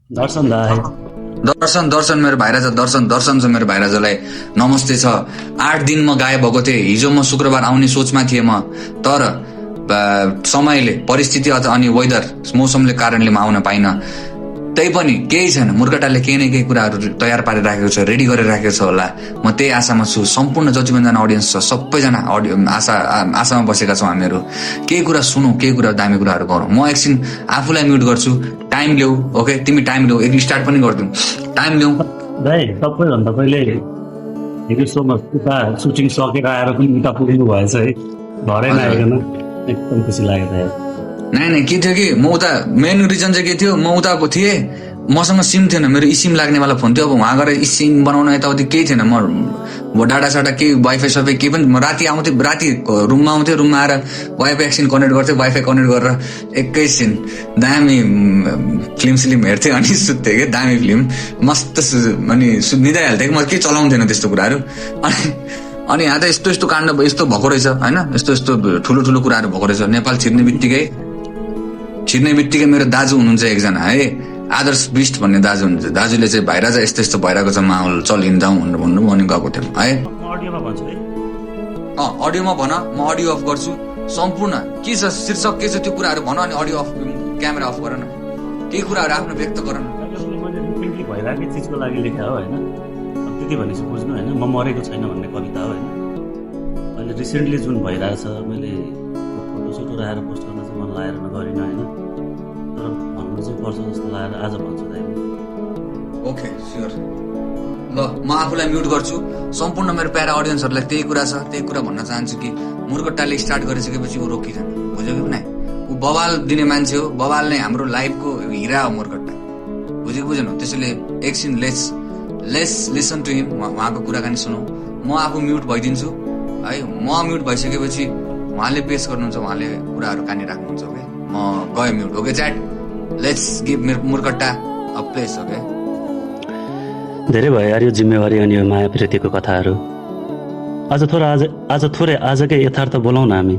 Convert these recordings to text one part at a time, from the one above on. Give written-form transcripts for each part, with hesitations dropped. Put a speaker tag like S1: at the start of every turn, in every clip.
S1: दर्शन दाई।
S2: दर्शन दर्शन मेरो भाइराजा दर्शन दर्शन छ मेरो भाइराजालाई नमस्ते छ। 8 दिन म गायब भएको थिएँ। हिजो म शुक्रबार आउने सोचमा थिएँ म, तर समयले परिस्थिति अनि वेदर मौसमले कारणले म आउन पाइनँ। त्यही पनि केही छैन, मुर्खटाले केही न केही कुराहरू तयार पारिराखेको छ, रेडी गरेर राखेको छ होला। म त्यही आशामा छु। सम्पूर्ण जति पनि जना अडियन्स छ सबैजना आशामा बसेका छौँ हामीहरू। केही कुरा सुनौँ, केही कुरा दामी कुराहरू गरौँ। म एकछिन आफूलाई म्युट गर्छु, टाइम ल्याऊ। ओके, तिमी टाइम ल्याऊ, एक स्टार्ट पनि गरिदिउँ, टाइम ल्याऊ।
S1: दाई सबैभन्दा पहिले हिजो सोमा उता सुटिङ सकेर आएर पनि उता पुग्नु भएछ है, घरै नआइकन एकदम खुसी लाग्यो दाइ।
S2: नै के थियो कि म उता मेन रिजन चाहिँ के थियो, म उताको थिएँ, मसँग सिम थिएन, मेरो इसिम लाग्नेवाला फोन थियो। अब वहाँ गएर सिम बनाउन यताउति केही थिएन। म डाटा साटा केही वाइफाई सबै केही पनि, म राति आउँथेँ, राति रुममा आउँथेँ, रुममा आएर वाइफाई एकछिन कनेक्ट गर्थेँ, वाइफाई कनेक्ट गरेर एकैछिन दामी फिल्म सिल्म हेर्थेँ अनि सुत्थेँ क्या। दामी फिल्म मस्त अनि निदाइहाल्थेँ कि म के चलाउँथेन त्यस्तो कुराहरू। अनि यहाँ त यस्तो यस्तो काण्ड यस्तो भएको रहेछ होइन, यस्तो यस्तो ठुलो ठुलो कुराहरू भएको रहेछ। नेपाल छिर्ने बित्तिकै मेरो दाजु हुनुहुन्छ एकजना है, आदर्श बिस्ट भन्ने दाजु हुनुहुन्छ। दाजुले चाहिँ भाइराजा यस्तो यस्तो भइरहेको छ माहौल, चल हिँड्दाउँ भनेर भन्नुभयो अनि गएको थियौँ है।
S1: अडियोमा भन्छु है।
S2: अडियोमा भन, म अडियो अफ गर्छु। सम्पूर्ण के छ शीर्षक के छ त्यो कुराहरू भन, अनि अडियो अफ, क्यामेरा अफ गर न, केही कुराहरू आफ्नो व्यक्त गर न।
S1: मैले रिसेन्टली भइरहेको चिजको लागि लेखा हो होइन, त्यति भनेपछि बुझ्नु होइन, म मरेको छैन भन्ने कविता हो होइन। अहिले रिसेन्टली जुन भइरहेछ, मैले फोटोसोटो आएर पोस्ट गर्न चाहिँ मन लागेर गरिनँ होइन, तर भन्नु चाहिँ पर्छ जस्तो लागेर आज भन्छु दाइ।
S2: ओके स्योर, ल म आफूलाई म्युट गर्छु। सम्पूर्ण मेरो प्यारा अडियन्सहरूलाई त्यही कुरा छ, त्यही कुरा भन्न चाहन्छु कि मुर्गट्टाले स्टार्ट गरिसकेपछि ऊ रोकिँदैन, बुझ्यो कि नै? ऊ बवाल दिने मान्छे हो, बवाल नै हाम्रो लाइफको हिरा हो मुर्गट्टा, बुझ्यो कि बुझेन? त्यसैले एकछिन लेट्स लिसन टु हिम, उहाँको कुराकानी सुनौँ। म आफू म्युट भइदिन्छु है। म म्युट भइसकेपछि उहाँले पेस गर्नुहुन्छ, उहाँले कुराहरू कानी राख्नुहुन्छ। ओके, म गएँ mute. Okay chat, let's give मुर्गट्टा अ प्लेस। ओके,
S1: धेरै भयो यार यो जिम्मेवारी अनि यो माया प्रीतिको कथाहरू। आज थोरै आजकै यथार्थ बोलाउँ न हामी।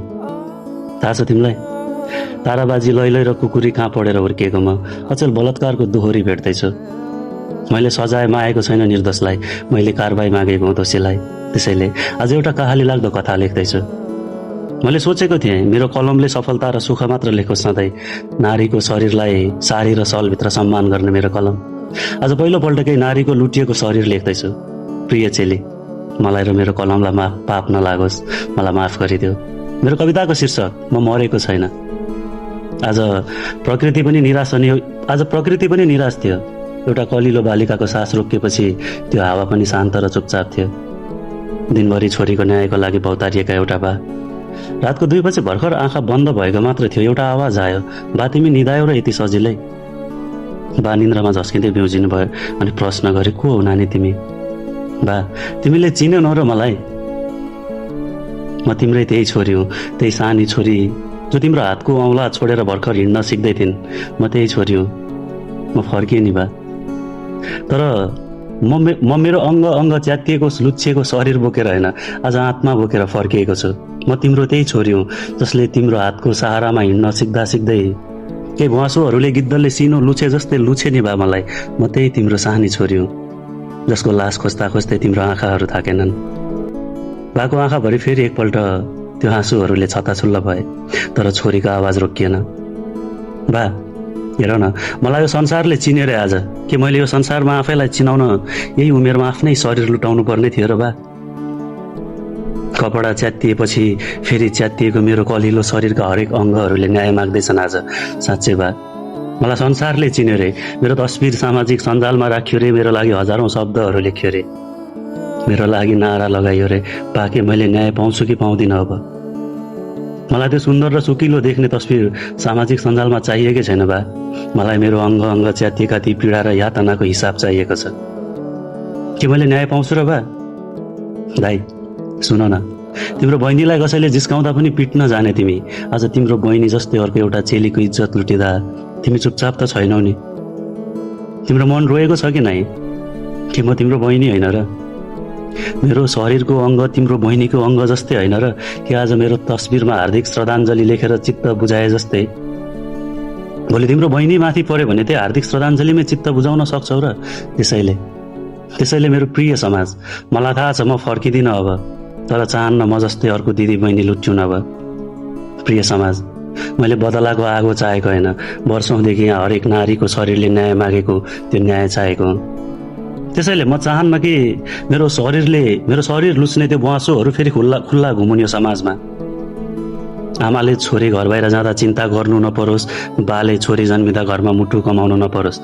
S1: थाहा छ तिमीलाई, ताराबाजी लैलै र कुकुरी कहाँ पढेर हुर्किएको म अचेल बलात्कारको दोहोरी भेट्दैछु। मैले सजाय मागेको छैन निर्दोषलाई, मैले कारबाही मागेको हुँ दोषीलाई। त्यसैले आज एउटा कहाली लाग्दो कथा लेख्दैछु। मैले सोचेको थिएँ मेरो कलमले सफलता र सुख मात्र लेखोस् सधैँ, नारीको शरीरलाई साडी र सलभित्र सम्मान गर्ने मेरो कलम आज पहिलोपल्टकै नारीको लुटिएको शरीर लेख्दैछु। प्रिय चेली, मलाई र मेरो कलमलाई पाप नलागोस्, मलाई माफ गरिदेऊ। मेरो कविताको शीर्षक म मरेको छैन। आज प्रकृति पनि निराश थियो। एउटा कलिलो बालिकाको सास रोकिएपछि त्यो हावा पनि शान्त र चुपचाप थियो। दिनभरि छोरीको न्यायको लागि भौतारिएका एउटा बा। रातको 2 बजे भर्खर आँखा बन्द भएको मात्र थियो, एउटा आवाज आयो, बा तिमी निदायौ र यति सजिलै? बा निन्द्रामा झस्किँदै बिउजिनु भयो अनि प्रश्न गरे, को हो नानी तिमी? बा, तिमीले चिन्यौ र मलाई? म तिम्रै त्यही छोरी हुँ, त्यही सानी छोरी जो तिम्रो हातको औँला छोडेर भर्खर हिँड्न सिक्दै थिइन्। म त्यही छोरी हुँ, म फर्किएँ नि बा। तर म मेरो अङ्ग च्यातिएको लुच्छिएको शरीर बोकेर होइन, आज आत्मा बोकेर फर्किएको छु। म तिम्रो त्यही छोरी हुँ जसले तिम्रो हातको सहारामा हिँड्न सिक्दै केही भुवासोहरूले गिद्धले सिनो लुछे जस्तै लुछे नि बा मलाई। म त्यही तिम्रो सानी छोरी हुँ जसको लास खोज्दा खोज्दै तिम्रो आँखाहरू थाकेनन्। बाको आँखाभरि फेरि एकपल्ट त्यो आँसुहरूले छताछुल्ल भए, तर छोरीको आवाज रोकिएन। बा हेर न, मलाई यो संसारले चिनेर आज कि मैले यो संसारमा आफैलाई चिनाउन यही उमेरमा आफ्नै शरीर लुटाउनु पर्ने थियो र बा? कपडा च्यातिएपछि फेरि च्यातिएको मेरो कलिलो शरीरका हरेक अङ्गहरूले न्याय माग्दैछन् आज। साँच्चै बा, मलाई संसारले चिन्यो रे। मेरो तस्बिर सामाजिक सञ्जालमा राख्यो रे, मेरो लागि हजारौं शब्दहरू लेख्यो रे, मेरो लागि नारा लगाइयो रे। पाके मैले न्याय पाउँछु कि पाउँदिनँ अब? मलाई त्यो सुन्दर र सुकिलो देख्ने तस्बिर सामाजिक सञ्जालमा चाहिएकै छैन बा। मलाई मेरो अङ्ग च्यातिएका ती पीडा र यातनाको हिसाब चाहिएको छ। के मैले न्याय पाउँछु र बा? दाइ सुन न, तिम्रो बहिनीलाई कसैले जिस्काउँदा पनि पिट्न जाने तिमी, आज तिम्रो बहिनी जस्तै अर्को एउटा चेलीको इज्जत लुटिँदा तिमी चुपचाप त छैनौ नि? तिम्रो मन रोएको छ कि नै? कि म तिम्रो बहिनी होइन र? मेरो शरीरको अङ्ग तिम्रो बहिनीको अङ्ग जस्तै होइन र? कि आज मेरो तस्बिरमा हार्दिक श्रद्धाञ्जली लेखेर चित्त बुझाए जस्तै भोलि तिम्रो बहिनी माथि पर्यो भने त्यही हार्दिक श्रद्धाञ्जलीमै चित्त बुझाउन सक्छौ र त्यसैले मेरो प्रिय समाज, मलाई थाहा छ म फर्किदिनँ अब, तर चाहन्न म जस्तै अर्को दिदी बहिनी लुट्युन् अब। प्रिय समाज, मैले बदलाको आगो चाहेको होइन, वर्षौँदेखि यहाँ हरेक नारीको शरीरले न्याय मागेको त्यो न्याय चाहेको हो। त्यसैले म चाहन्न कि मेरो शरीर लुच्ने त्यो ब्वाँसोहरू फेरि खुल्ला घुमुन् यो समाजमा। आमाले छोरी घर बाहिर जाँदा चिन्ता गर्नु नपरोस्, बाले छोरी जन्मिँदा घरमा मुटु कमाउनु नपरोस्।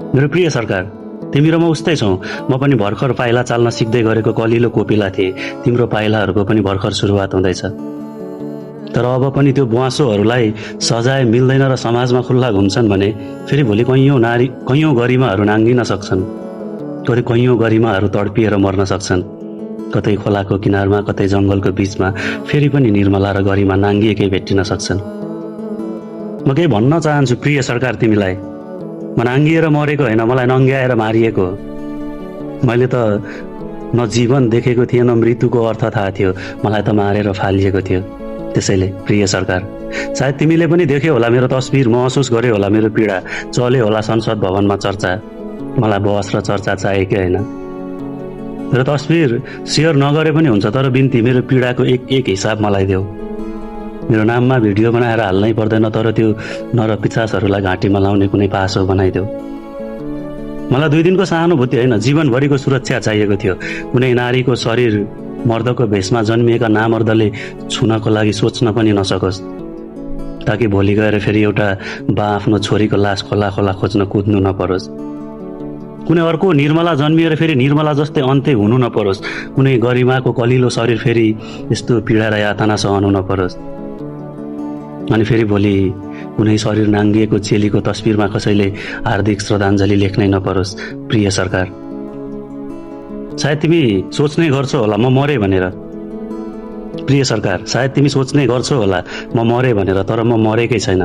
S1: मेरो प्रिय सरकार, तिमी र म उस्तै छौँ। म पनि भर्खर पाइला चाल्न सिक्दै गरेको कलिलो कोपिला थिएँ। तिम्रो पाइलाहरूको पनि भर्खर सुरुवात हुँदैछ। तर अब पनि त्यो ब्वाँसोहरूलाई सजाय मिल्दैन र समाजमा खुल्ला घुम्छन् भने फेरि भोलि कैयौँ गरिमाहरू नाङ्गिन सक्छन्। कैयौँ गरिमाहरू तडपिएर मर्न सक्छन्। कतै खोलाको किनारमा, कतै जङ्गलको बीचमा फेरि पनि निर्मला र गरिमा नाङ्गिएकै भेटिन सक्छन्। म केही भन्न चाहन्छु प्रिय सरकार तिमीलाई। म नाङ्गिएर मरेको होइन, मलाई नङ्ग्याएर मारिएको हो। मैले त न जीवन देखेको थिएँ, न मृत्युको अर्थ थाहा थियो, मलाई त मारेर फालिएको थियो। त्यसैले प्रिय सरकार, सायद तिमीले पनि देख्यौ होला मेरो तस्बिर, महसुस गर्यो होला मेरो पीडा, चल्यो होला संसद भवनमा चर्चा। मलाई बहस र चर्चा चाहिएकै होइन। मेरो तस्बिर सेयर नगरे पनि हुन्छ, तर बिन्ती मेरो पीडाको एक हिसाब मलाई देऊ। मेरो नाममा भिडियो बनाएर हाल्नै पर्दैन, तर त्यो नर पिचासहरूलाई घाँटीमा लाउने कुनै पासो बनाइदेऊ। मलाई 2 दिनको सहानुभूति होइन, जीवनभरिको सुरक्षा चाहिएको थियो। कुनै नारीको शरीर मर्दको भेषमा जन्मिएका नामर्दले छुनको लागि सोच्न पनि नसकोस्, ताकि भोलि गएर फेरि एउटा बा आफ्नो छोरीको लास खोला खोज्न कुद्नु नपरोस्। कुनै अर्को निर्मला जन्मिएर फेरि निर्मला जस्तै अन्त्य हुनु नपरोस्। कुनै गरिमाको कलिलो शरीर फेरि यस्तो पीडा र यातना सहनु नपरोस्। अनि फेरि भोलि कुनै शरीर नाङ्गिएको चेलीको तस्बिरमा कसैले हार्दिक श्रद्धाञ्जली लेख्नै नपरोस्। प्रिय सरकार, सायद तिमी सोच्नै गर्छौ होला म मरे भनेर। प्रिय सरकार, सायद तिमी सोच्नै गर्छौ होला म मरे भनेर, तर म मरेकै छैन।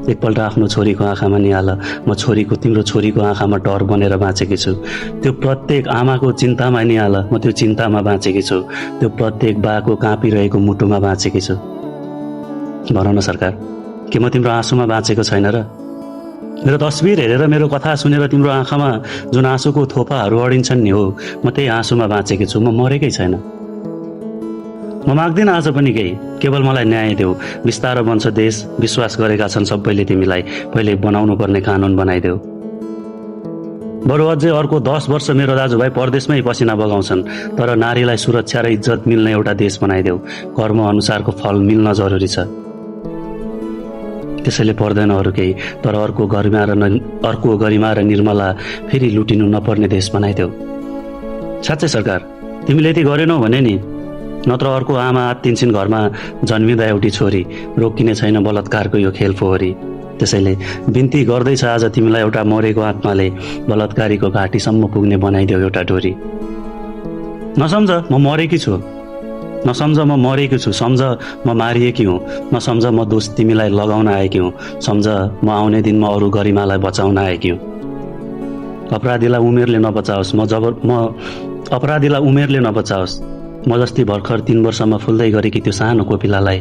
S1: एकपल्ट आफ्नो छोरीको आँखामा निहाल, म तिम्रो छोरीको आँखामा डर बनेर बाँचेकी छु। त्यो प्रत्येक आमाको चिन्तामा निहाल, म त्यो चिन्तामा बाँचेकी छु। त्यो प्रत्येक बाको काँपिरहेको मुटुमा बाँचेकी छु। भन न सरकार, के म तिम्रो आँसुमा बाँचेको छैन र? मेरो तस्बिर हेरेर, मेरो कथा सुनेर तिम्रो आँखामा जुन आँसुको थोपाहरू अडिन्छन् नि, हो म त्यही आँसुमा बाँचेकी छु। म मरेकै छैन। म माग्दिनँ आज पनि केही, केवल मलाई न्याय देऊ। बिस्तारो बन्छ देश, विश्वास गरेका छन् सबैले तिमीलाई। पहिले बनाउनु पर्ने कानुन बनाइदेऊ। बरु अझै अर्को 10 वर्ष मेरो दाजुभाइ परदेशमै पसिना बगाउँछन्, तर नारीलाई सुरक्षा र इज्जत मिल्ने एउटा देश बनाइदेऊ। कर्म अनुसारको फल मिल्न जरुरी छ। त्यसैले पर्दैन अरू केही, तर अर्को गरिमा र निर्मला फेरि लुटिनु नपर्ने देश बनाइदेऊ। साँच्चै सरकार, तिमीले यति गरेनौ भने नि, नत्र अर्को आमा आत्तिन्छन् घरमा जन्मिँदा एउटी छोरी। रोकिने छैन बलात्कारको यो खेल फोहोरी। त्यसैले बिन्ती गर्दैछ आज तिमीलाई एउटा मरेको आत्माले, बलात्कारीको घाँटीसम्म पुग्ने बनाइदेऊ एउटा डोरी। नसम्झ म मरेकी छु, नसम्झ म मरेकी छु, सम्झ म मारिएकी हुँ। नसम्झ म दोष तिमीलाई लगाउन आएकी हुँ, सम्झ म आउने दिनमा अरू गरिमालाई बचाउन आएकी हुँ। अपराधीलाई उमेरले नबचाओस्। म जस्तै भर्खर 3 वर्षमा फुल्दै गरेकी त्यो सानो कोपिलालाई,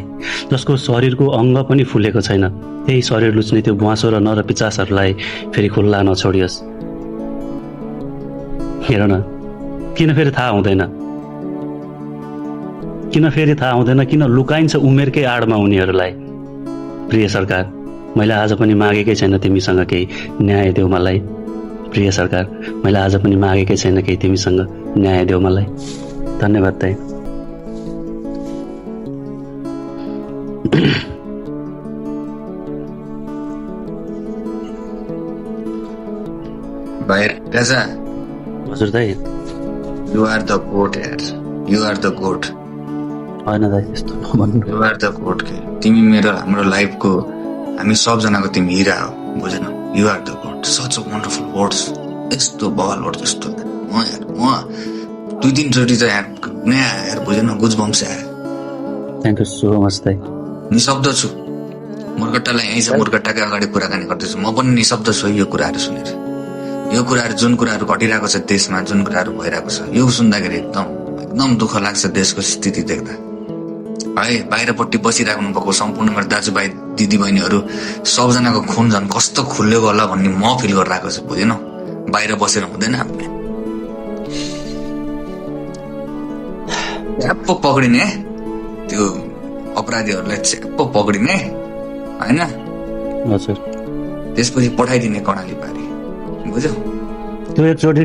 S1: जसको शरीरको अङ्ग पनि फुलेको छैन, त्यही शरीर लुच्ने त्यो ब्वाँसो र नर पिचासहरूलाई फेरि खुल्ला नछोडियोस्। हेर न, किन फेरि थाहा हुँदैन, किन लुकाइन्छ उमेरकै आडमा उनीहरूलाई। प्रिय सरकार, मैले आज पनि मागेकै छैन तिमीसँग केही, न्याय देऊ मलाई। प्रिय सरकार, मैले आज पनि मागेकै छैन केही, तिमीसँग न्याय देऊ मलाई। धन्यवाद दाइ।
S2: राजा,
S1: हजुर दाइ।
S2: यु आर द गोट यार, यु आर द गोट।
S1: होइन दाइ, यस्तो नभन्नु।
S2: यु आर द गोट के तिमी हाम्रो लाइफको, हामी सबजनाको तिमी हिरा हो, बुझेन? You are the GOAT. Such a wonderful words, यस्तो बवाल वर्ड जस्तो। म 2-3 चोटि त यार बुझेन, गुजबम्स आयो।
S1: थ्याङ्क यू सो मच दाइ।
S2: निशब्द छु, मुर्गट्टालाई यहीँ छ, मुर्गट्टाकै अगाडि कुराकानी गर्दैछु। म पनि निशब्द छु यो कुराहरू सुनेर। यो कुराहरू, जुन कुराहरू घटिरहेको छ देशमा, जुन कुराहरू भइरहेको छ, यो सुन्दाखेरि एकदम दुःख लाग्छ देशको स्थिति देख्दा। है बाहिरपट्टि बसिराख्नु भएको सम्पूर्ण मेरो दाजुभाइ दिदीबहिनीहरू सबजनाको खुन झन् कस्तो खुल्लेको होला भन्ने म फिल गरिरहेको छु बुझेन बाहिर बसेर हुँदैन हामीले च्याप्प पक्रिने त्यो अपराधीहरूलाई च्याप्प पक्रिने होइन
S1: हजुर
S2: त्यसपछि पठाइदिने कर्णाली पारी बुझ्यौ
S1: त्यो एकचोटि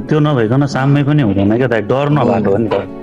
S1: त्यो नभइकन साममै पनि हुँदैन क्या दाइ डर नभएको हो नि त